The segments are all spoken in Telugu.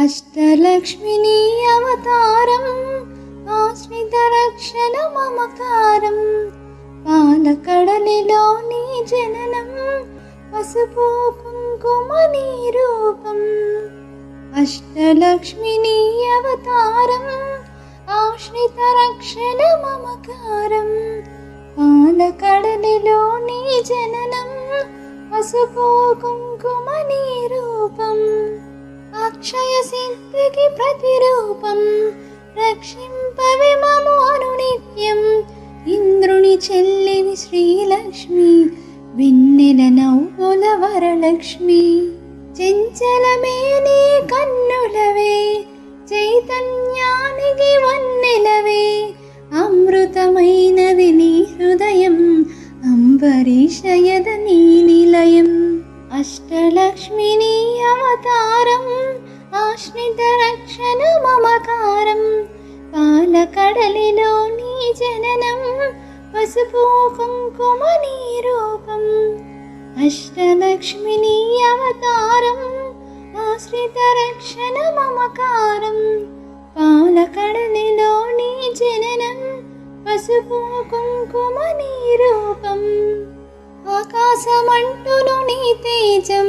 అష్టలక్ష్మిని అవతారం ఆశ్రిత రక్షణ మమకారం పాలకడలిలో నీ జననం పసుపు కుంకుమ నీ రూపం. అష్టలక్ష్మిని అవతారం ఆశ్రిత రక్షణ మమకారం పాలకడలిలో నీ జననం పసుపు కుంకుమ నీ రూపం. అక్షయ సిద్ధికి ప్రతిరూపం రక్షింపవే మము అనునిత్యం. ఇంద్రుని చెల్లివి శ్రీలక్ష్మి వెన్నెల నవ్వుల వరలక్ష్మి. చెంచలమే నీ కన్నులవే చైతన్యానికి వన్నెలవే. అమృతమైనది నీ హృదయం అంబరీషయద నీ నిలయం. అష్టలక్ష్మిని అవతారం ఆశ్రిత రక్షణ మమకారం పాలకడలిలో నీ జననం పసుపు కుంకుమ నీ రూపం. అష్టలక్ష్మిని అవతారం ఆశ్రిత రక్షణ మమకారం పాలకడలిలో నీ జననం పసుపు కుంకుమ నీ రూపం. ఆకాశమంటును నీ తేజం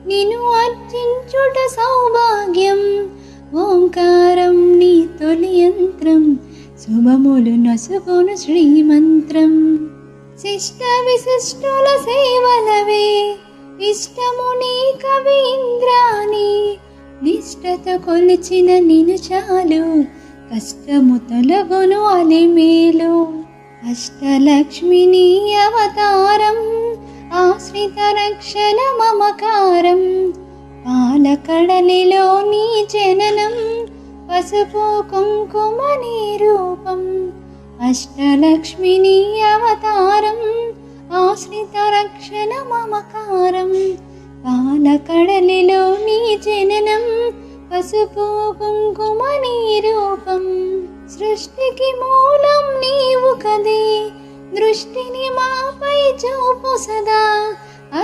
నిన్ను అర్చించుట సౌభాగ్యం. ఓంకారం నీ తొలి యంత్రం శుభములు నసుగును శ్రీమంత్రం. శిష్ట విశిష్టుల సేవలవే ఇష్టము నీ కవి ఇంద్రాని. నిష్టతో కొలిచిన నిన్ను చాలు కష్టము తొలగును అలిమేలు. అష్టలక్ష్మిని అవతారం ఆశ్రిత రక్షణ మమకారం పాలకడలిలో నీ జననం పసుపు కుంకుమ నీ రూపం. అష్టలక్ష్మిని అవతారం ఆశ్రిత రక్షణ మమకారం పాలకడలిలో నీ జననం పసుపు కుంకుమ నీ రూపం. సృష్టికి మూలం నీవు కదే దృష్టిని మాపై చూపు సదా.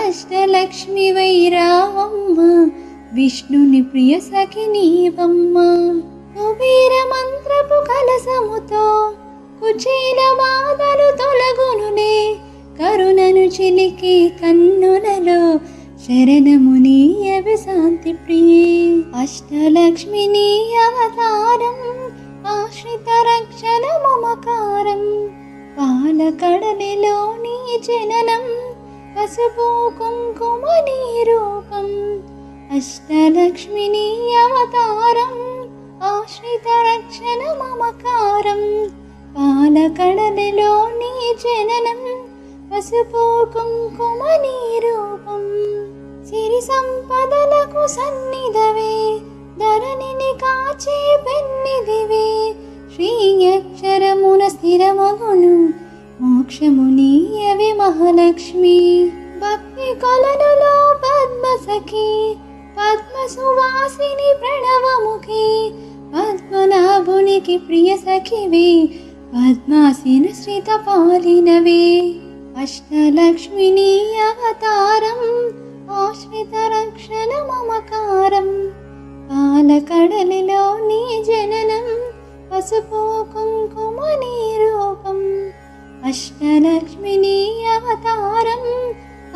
అష్టలక్ష్మి వైరావమ్మ విష్ణుని ప్రియ సఖి నీవమ్మ. కుబేర మంత్రపు కలసముతో కుచేల బాధలు తొలగునులే. కరుణను చిలికి కన్నులలో శరణము నీయవి శాంతి ప్రియే. అష్టలక్ష్మిని అవతారం ఆశ్రిత రక్షణ మమకారం పాలకడలిలో నీ జననం పసుపు కుంకుమ నీ రూపం. అష్టలక్ష్మిని అవతారం ఆశ్రిత రక్షణ మమకారం పాలకడలిలో నీ జననం పసుపు కుంకుమ నీ రూపం. సిరి సంపదలకు సన్నిధవే ధరణిని కాచే పెన్నిదివే. శ్రీ అక్షరమున స్థిరమగును మోక్షము నీయవి మహాలక్ష్మి. భక్తి కొలనులో పద్మ సఖి పద్మ సువాసిని ప్రణవముఖి. పద్మనాభునికి ప్రియ సఖివే పద్మాసీన శ్రిత పాలినవే. అష్టలక్ష్మిని అవతారం ఆశ్రిత రక్షణ మమకారం పాలకడలిలో నీ జననం పసుపు కుంకుమ నీ రూపం. అష్టలక్ష్మిని అవతారం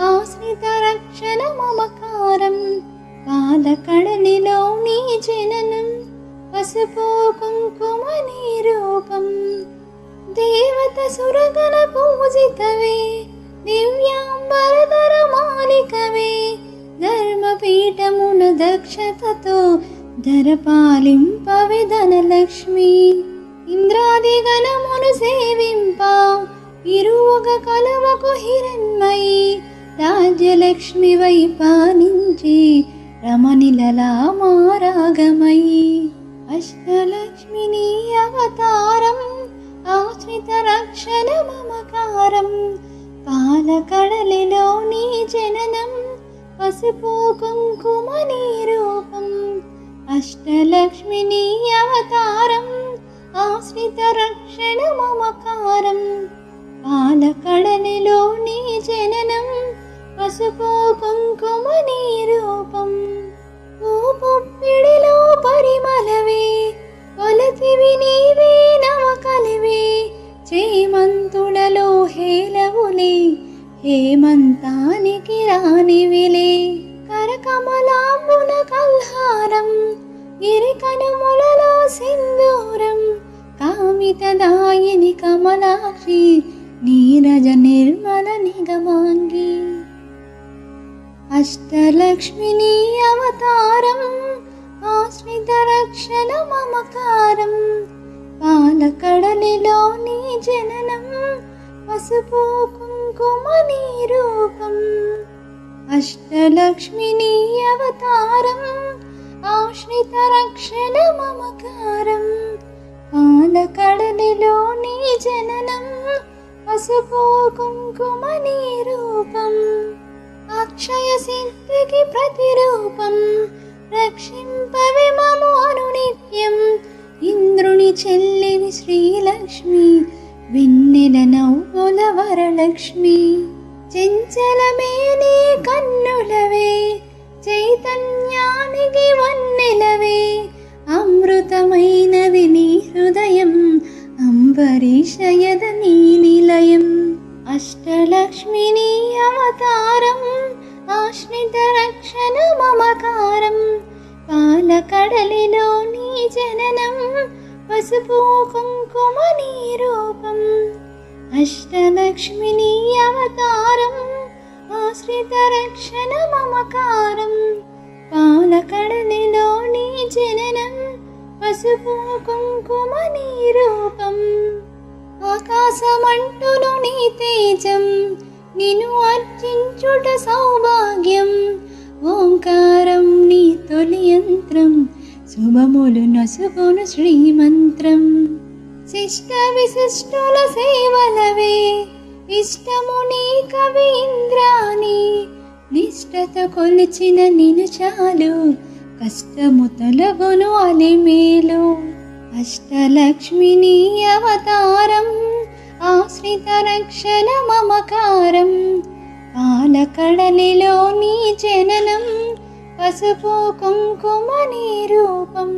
ఆశ్రిత రక్షణ మమకారం పాలకడలిలో నీ జననం పసుపు కుంకుమ నీ రూపం. దేవత సురగణ పూజితవే దివ్యాంబరధర మాలికవే. ధర్మపీఠమున దక్షతతో ధరపాలింపవే ధనలక్ష్మి. ఇంద్రాది గణమును సేవింప ఇరువుగ కలవకు హిరణ్మయి. రాజ్యలక్ష్మి వై పాలించి రమణిలలా మారాగమయి. అష్టలక్ష్మిని అవతారం ఆశ్రిత రక్షణ మమకారం పాలకడలిలో నీ జననం పసుపు కుంకుమ నీ రూపం. అష్టలక్ష్మిని అవతారం ఆశ్రిత రక్షణ మమకారం పాలకడలిలో నీ జననం పసుపు కుంకుమ నీ రూపం. పుప్పిడిలో హేమంతుడలో హేలవులే హేమంతానికి రానివిలే కరకమలాంబున కల్హారం గిరికనుములలో సింధూరం కామితదాయిని కమలాక్షి నీరజ నిర్మల నిగమాంగి అష్టలక్ష్మిని అవతారం ఆశ్రిత రక్షణ మమకారం పాలకడలిలో నీ జననం పసుపు కుంకుమ నీ రూపం అష్టలక్ష్మిని అవతారం ఆశ్రిత రక్షణ మమకారం పాలకడలిలో నీ జననం పసుపు కుంకుమ నీ రూపం అక్షయ సిద్ధికి ప్రతిరూపం రక్షింపవే మము అనునిత్యం ఇంద్రుని చెల్లివి శ్రీలక్ష్మి వెన్నెల నవ్వుల వరలక్ష్మి చెంచలమే నీ కన్నులవే చైతన్యానికి వన్నెలవే అమృతమైనది నీ హృదయం అంబరీషయద నీ నిలయం అష్టలక్ష్మిని అవతారం ఆశ్రిత రక్షణ మమకారం పాలకడలిలో నీ జననం పసుపు కుంకుమ నీ రూపం అష్టలక్ష్మిని అవతారం ఆశ్రిత రక్షణ మమకారం పాలకడలిలో నీ జననం పసుపు కుంకుమ నీ రూపం ఆకాశమంటును నీ తేజం నిన్ను అర్చించుట సౌభాగ్యం ఓంకారం నీ తొలి యంత్రం శుభములు నసుగును శ్రీమంత్రం శిష్ట విశిష్టుల సేవలవే ఇష్టము నీ కవి ఇంద్రాని నిష్టత కొలిచిన నిన్ను చాలు కష్టము తొలగును అలిమేలు అష్టలక్ష్మిని అవతారం ఆశ్రిత రక్షణ మమకారం పాలకడలిలో నీ జననం పసుపు కుంకుమ నీ రూపం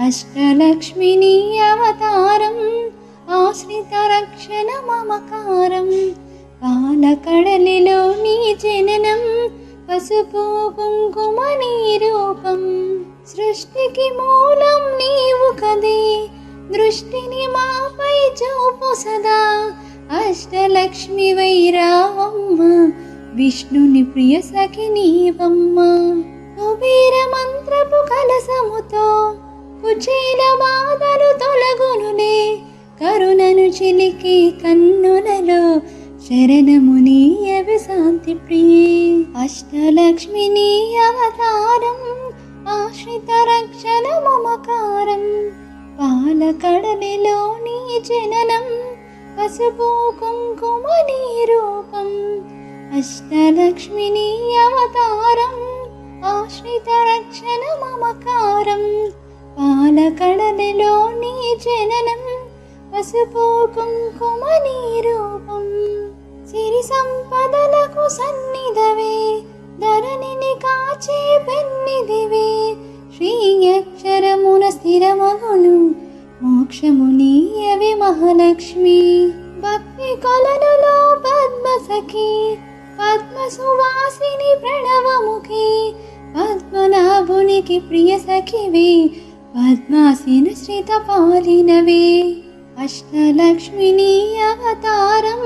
అష్టలక్ష్మిని అవతారం ఆశ్రిత రక్షణ మమకారం పాలకడలిలో నీ జననం పసుపు కుంకుమ నీ రూపం సృష్టికి మూలం నీవు కదే దృష్టిని మాపై చూపు సదా అష్టలక్ష్మి వైరావమ్మ విష్ణుని ప్రియ సఖి నీవమ్మ కుబేర మంత్రపు కలసముతో కుచేల బాధలు తొలగునులే కరుణను చిలికి కన్నులలో శరణము నీయవి శాంతి ప్రియే అష్టలక్ష్మిని అవతారం ఆశ్రిత రక్షణ మమకారం పాలకడలిలో నీ జననం పసుపు కుంకుమ నీ రూపం అష్టలక్ష్మిని అవతారం ఆశ్రిత రక్షణ మమకారం పాలకడలిలో నీ జననం పసుపు కుంకుమ నీ రూపం సిరి సంపదలకు సన్నిధవే ధరణిని కాచే పెన్నిదివే శ్రీ అక్షరమున స్థిరమగును మోక్షము నీయవి మహాలక్ష్మి భక్తి కొలనులో పద్మ సఖి పద్మ సువాసిని ప్రణవముఖి పద్మనాభునికి ప్రియ సఖివే పద్మాసీన శ్రిత పాలినవే అష్టలక్ష్మిని అవతారం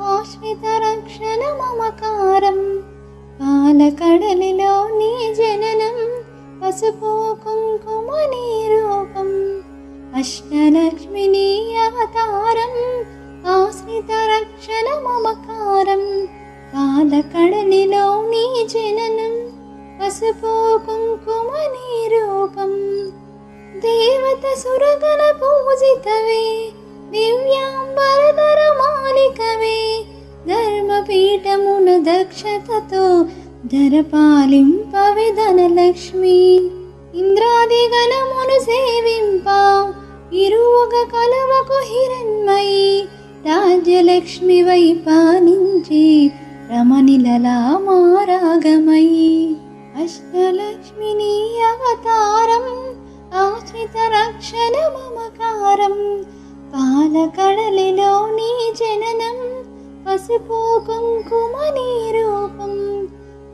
ఆశ్రిత రక్షణ మమకారం పాలకడలిలో నీ జననం పసుపు కుంకుమ నీ రూపం అష్టలక్ష్మిని అవతారం ఆశ్రిత రక్షణ మమకారం పాలకడలిలో నీ జననం పసుపు కుంకుమ నీ రూపం దేవత సురగణ పూజితవే దివ్యాంబరధర మాలికవే ధర్మపీఠమున దక్షతతో ధరపాలింపవే ధనలక్ష్మి ఇంద్రాది గణమును సేవింప ఇరువుగ కలవకు హిరణ్మయి రాజ్యలక్ష్మి వై పాలించి రమణిలలా మారాగమయి అష్టలక్ష్మిని అవతారం ఆశ్రిత రక్షణ మమకారం పాలకడలిలో నీ జననం, పసుపు కుంకుమ నీ రూపం,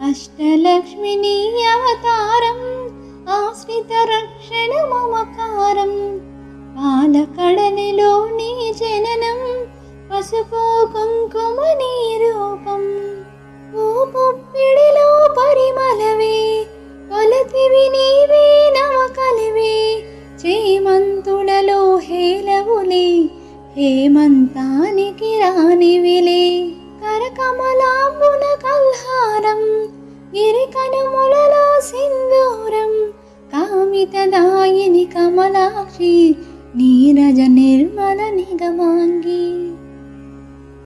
అష్టలక్ష్మి నీ అవతారం, ఆశ్రిత రక్షణ మమకారం. పాలకడలిలో నీ జననం, పసుపు కుంకుమ నీ రూపం, పూపుప్పిడిలో పరిమళవే, కొలతివి నీవే నవకలివే, చేమంతులలో హేలవులే, హేమంతానికి రానివిలే. కరకమలాంబున కల్హారం, గిరికనుములలో సింధూరం, కామితదాయిని కమలాక్షి, నీరజ నిర్మల నిగమాంగి.